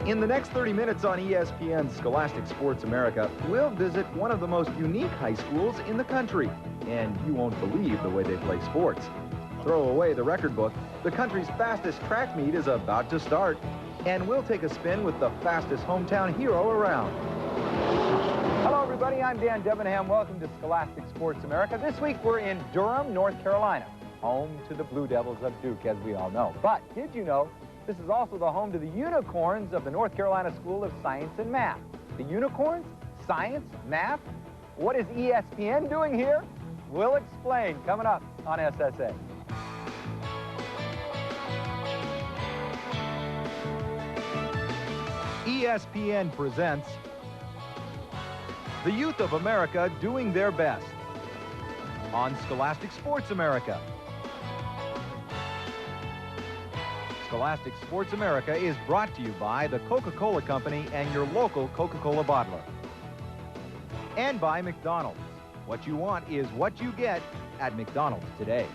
In the next 30 minutes on ESPN's Scholastic Sports America, we'll visit one of the most unique high schools in the country. And you won't believe the way they play sports. Throw away the record book. The country's fastest track meet is about to start. And we'll take a spin with the fastest hometown hero around. Hello, everybody. I'm Dan Debenham. Welcome to Scholastic Sports America. This week, we're in Durham, North Carolina, home to the Blue Devils of Duke, as we all know. But did you know this is also the home to the unicorns of the North Carolina School of Science and Math? The unicorns? Science? Math? What is ESPN doing here? We'll explain coming up on SSA. ESPN presents the youth of America doing their best on Scholastic Sports America. Scholastic Sports America is brought to you by the Coca-Cola Company and your local Coca-Cola bottler. And by McDonald's. What you want is what you get at McDonald's today.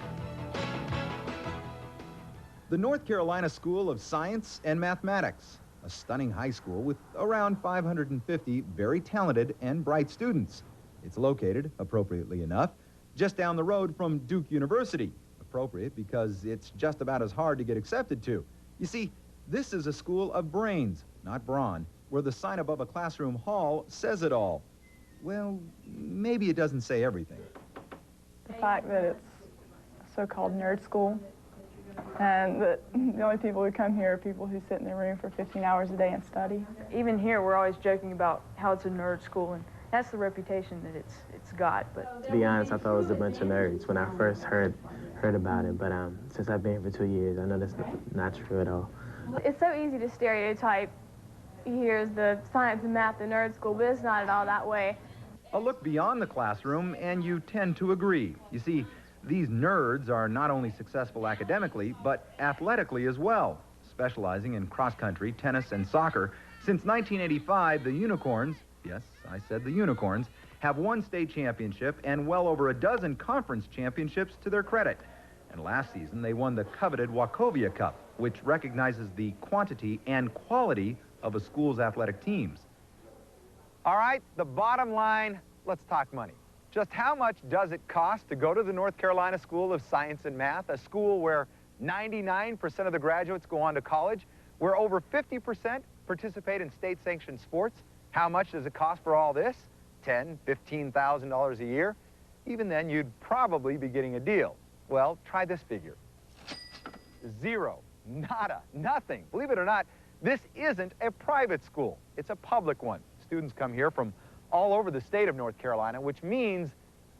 The North Carolina School of Science and Mathematics, a stunning high school with around 550 very talented and bright students. It's located, appropriately enough, just down the road from Duke University. Appropriate because it's just about as hard to get accepted to. You see, this is a school of brains, not brawn, where the sign above a classroom hall says it all. Well, maybe it doesn't say everything. The fact that it's a so-called nerd school, and that the only people who come here are people who sit in their room for 15 hours a day and study. Even here, we're always joking about how it's a nerd school, and that's the reputation that it's got. But to be honest, I thought it was a bunch of nerds when I first heard about it, but since I've been here for 2 years, I know that's not true at all. It's so easy to stereotype. Here's the science and math, the nerd school, but it's not at all that way. A look beyond the classroom, and you tend to agree. You see, these nerds are not only successful academically, but athletically as well, specializing in cross-country, tennis, and soccer. Since 1985, the Unicorns, yes, I said the Unicorns, have won state championship and well over a dozen conference championships to their credit. And last season, they won the coveted Wachovia Cup, which recognizes the quantity and quality of a school's athletic teams. All right, the bottom line, let's talk money. Just how much does it cost to go to the North Carolina School of Science and Math, a school where 99% of the graduates go on to college, where over 50% participate in state-sanctioned sports? How much does it cost for all this? $10,000, $15,000 a year? Even then, you'd probably be getting a deal. Well, try this figure. Zero, nada, nothing. Believe it or not, this isn't a private school. It's a public one. Students come here from all over the state of North Carolina, which means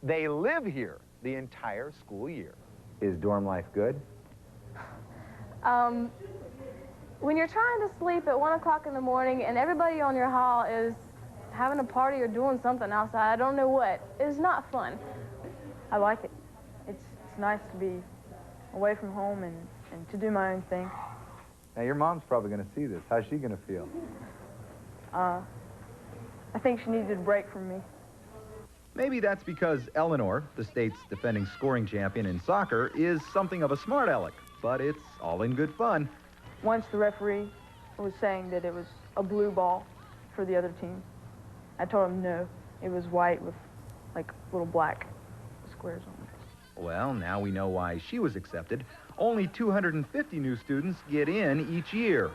they live here the entire school year. Is dorm life good? When you're trying to sleep at 1 o'clock in the morning and everybody on your hall is having a party or doing something outside, I don't know what, it's not fun. I like it. It's nice to be away from home and to do my own thing. Now, your mom's probably going to see this. How's she going to feel? I think she needed a break from me. Maybe that's because Eleanor, the state's defending scoring champion in soccer, is something of a smart aleck, but it's all in good fun. once the referee was saying that it was a blue ball for the other team, I told him no, it was white with like little black squares on it. Well, now we know why she was accepted. Only 250 new students get in each year.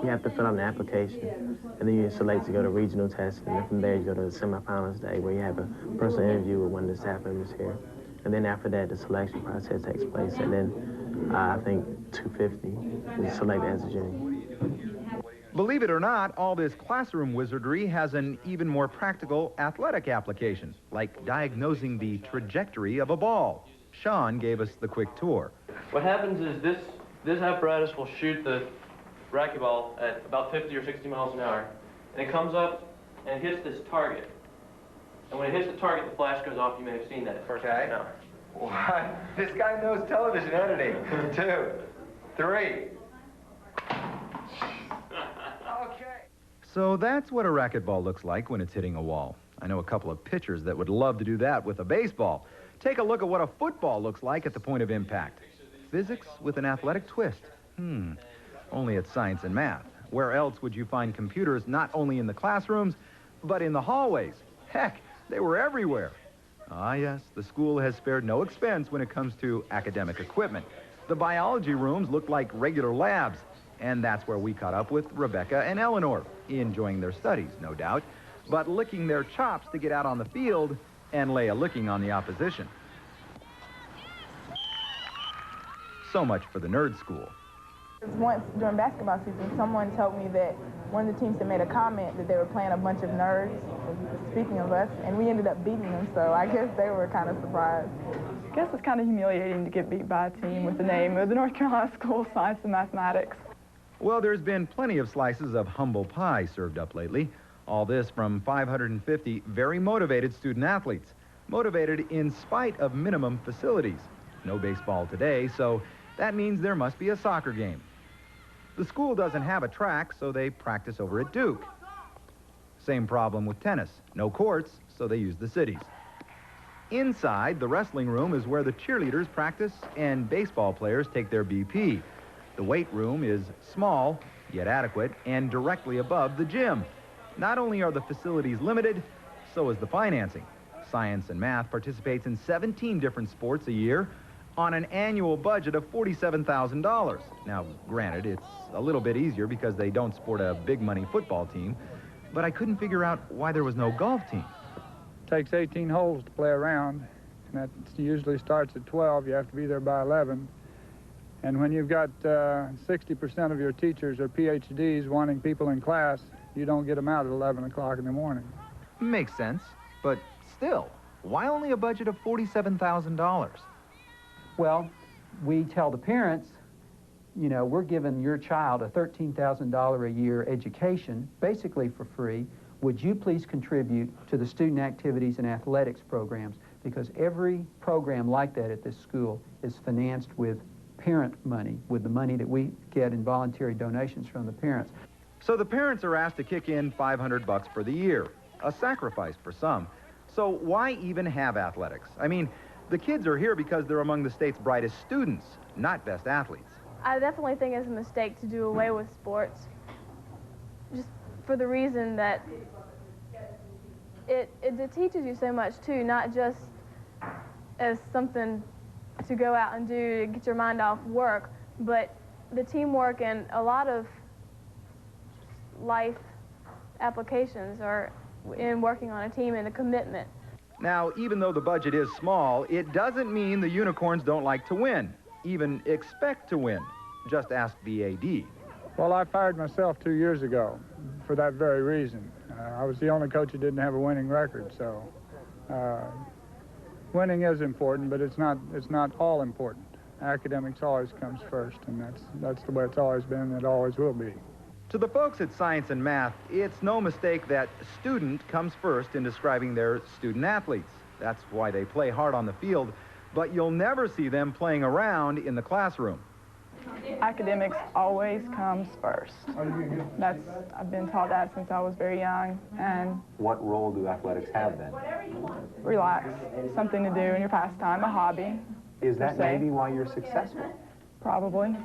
You have to fill out an application, and then you select to go to regional tests, and then from there you go to the semifinals day where you have a personal interview with one of the staff members here. And then after that, the selection process takes place, and then I think 250 is selected as a junior. Believe it or not, all this classroom wizardry has an even more practical athletic application, like diagnosing the trajectory of a ball. Sean gave us the quick tour. What happens is this apparatus will shoot the racquetball at about 50 or 60 miles an hour, and it comes up and hits this target. And when it hits the target, the flash goes off. You may have seen that at first. Okay. No. One. This guy knows television editing. 2, 3. Okay. So that's what a racquetball looks like when it's hitting a wall. I know a couple of pitchers that would love to do that with a baseball. Take a look at what a football looks like at the point of impact. Physics with an athletic twist. Only it's science and math. Where else would you find computers not only in the classrooms, but in the hallways? Heck, they were everywhere. Ah, yes, the school has spared no expense when it comes to academic equipment. The biology rooms look like regular labs, and that's where we caught up with Rebecca and Eleanor, enjoying their studies, no doubt, but licking their chops to get out on the field and lay a licking on the opposition. So much for the nerd school. Once during basketball season, someone told me that one of the teams had made a comment that they were playing a bunch of nerds, speaking of us, and we ended up beating them, so I guess they were kind of surprised. I guess it's kind of humiliating to get beat by a team with the name of the North Carolina School of Science and Mathematics. Well, there's been plenty of slices of humble pie served up lately. All this from 550 very motivated student athletes, motivated in spite of minimum facilities. No baseball today, so that means there must be a soccer game. The school doesn't have a track, so they practice over at Duke. Same problem with tennis. No courts, so they use the cities. Inside, the wrestling room is where the cheerleaders practice and baseball players take their BP. The weight room is small, yet adequate, and directly above the gym. Not only are the facilities limited, so is the financing. Science and Math participates in 17 different sports a year on an annual budget of $47,000. Now, granted, it's a little bit easier because they don't sport a big money football team, but I couldn't figure out why there was no golf team. It takes 18 holes to play around, and that usually starts at 12. You have to be there by 11. And when you've got 60% of your teachers are PhDs wanting people in class, you don't get them out at 11 o'clock in the morning. Makes sense, but still, why only a budget of $47,000? Well, we tell the parents, you know, we're giving your child a $13,000 a year education, basically for free. Would you please contribute to the student activities and athletics programs? Because every program like that at this school is financed with parent money, with the money that we get in voluntary donations from the parents. So the parents are asked to kick in $500 for the year, a sacrifice for some. So why even have athletics? I mean, the kids are here because they're among the state's brightest students, not best athletes. I definitely think it's a mistake to do away with sports, just for the reason that it teaches you so much too, not just as something to go out and do to get your mind off work, but the teamwork and a lot of life applications are in working on a team and the commitment. Now, even though the budget is small, it doesn't mean the Unicorns don't like to win, even expect to win. Just ask the AD. Well, I fired myself 2 years ago for that very reason. I was the only coach who didn't have a winning record, so winning is important, but it's not all important. Academics always comes first, and that's the way it's always been and it always will be. To the folks at Science and Math, it's no mistake that student comes first in describing their student athletes. That's why they play hard on the field, but you'll never see them playing around in the classroom. Academics always comes first. I've been taught that since I was very young, and what role do athletics have then? relax, something to do in your pastime, a hobby. Is that maybe why you're successful? Probably.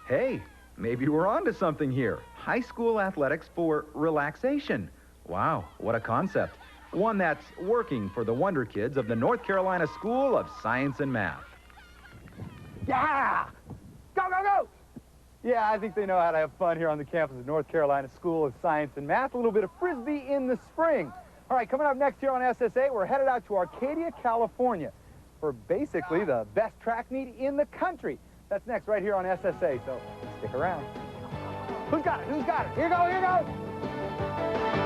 Hey, maybe we're on to something here. High school athletics for relaxation. Wow, what a concept. One that's working for the wonder kids of the North Carolina School of Science and Math. Yeah! Go, go, go! Yeah, I think they know how to have fun here on the campus of North Carolina School of Science and Math. A little bit of Frisbee in the spring. All right, coming up next here on SSA, we're headed out to Arcadia, California for basically the best track meet in the country. That's next right here on SSA, so stick around. Who's got it? Who's got it? Here goes, here goes!